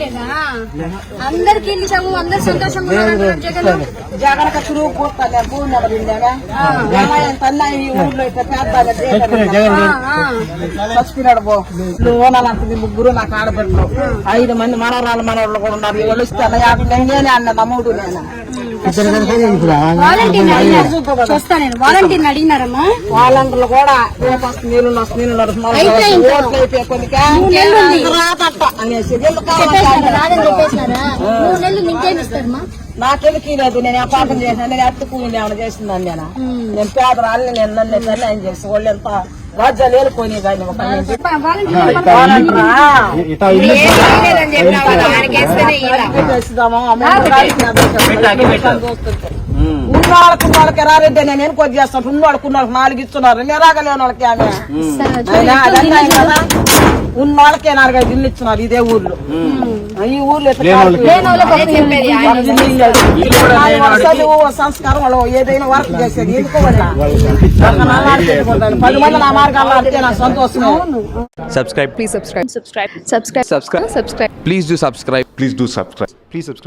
లేదా అందరికి ఇచ్చాము, అందరు సంతోషంగా ఉన్నారు జగన్. జగన్ కచ్చుడు పోతాను భూమి నడవిందాగా తన్న ఈ ఊర్లో ఇట్లా చచ్చిపోయినాడు బో లోనాలంటుంది. ముగ్గురు నాకు ఆడబెట్టు 5 మంది మనవరాలు మనవాళ్ళు కూడా ఉన్నారు. వాళ్ళు ఇస్తే నేనే అన్న తమ్ముడు నేను వాలంటీర్ అడిగినారమ్మా. వాలంటీర్లు కూడా నీళ్ళు నాకెళ్ళకి లేదు. నేను వ్యాపారం చేసిన నేను అట్టు కూలి ఏమైనా చేసిందని నేను పేదరాలని నేను నన్ను ఆయన చేసి వాళ్ళు ఎంత రాజ్యాలు వెళ్ళిపోయినాయి. కానీ ఉన్నవాళ్ళకి రారంటే నేను ఎన్నుకోటి చేస్తాను. ఉన్నవాళ్ళకున్నవాళ్ళకి 4 ఇస్తున్నారు. నేను రాగలేని వాళ్ళకి ఆమె ఉన్నవాళ్ళకే 4-5 ఇల్లు ఇస్తున్నారు ఇదే ఊర్లో. ఈ ఊర్లో చదువు సంస్కారం వాళ్ళు ఏదైనా వర్క్ చేసేది ఎందుకోవాలి. 10 మంది నా మార్గాల్లో అంటే నాకు సంతోషం. Subscribe. Please subscribe. Subscribe. Subscribe. Subscribe. Subscribe. Please do subscribe. Please do subscribe. Please subscribe.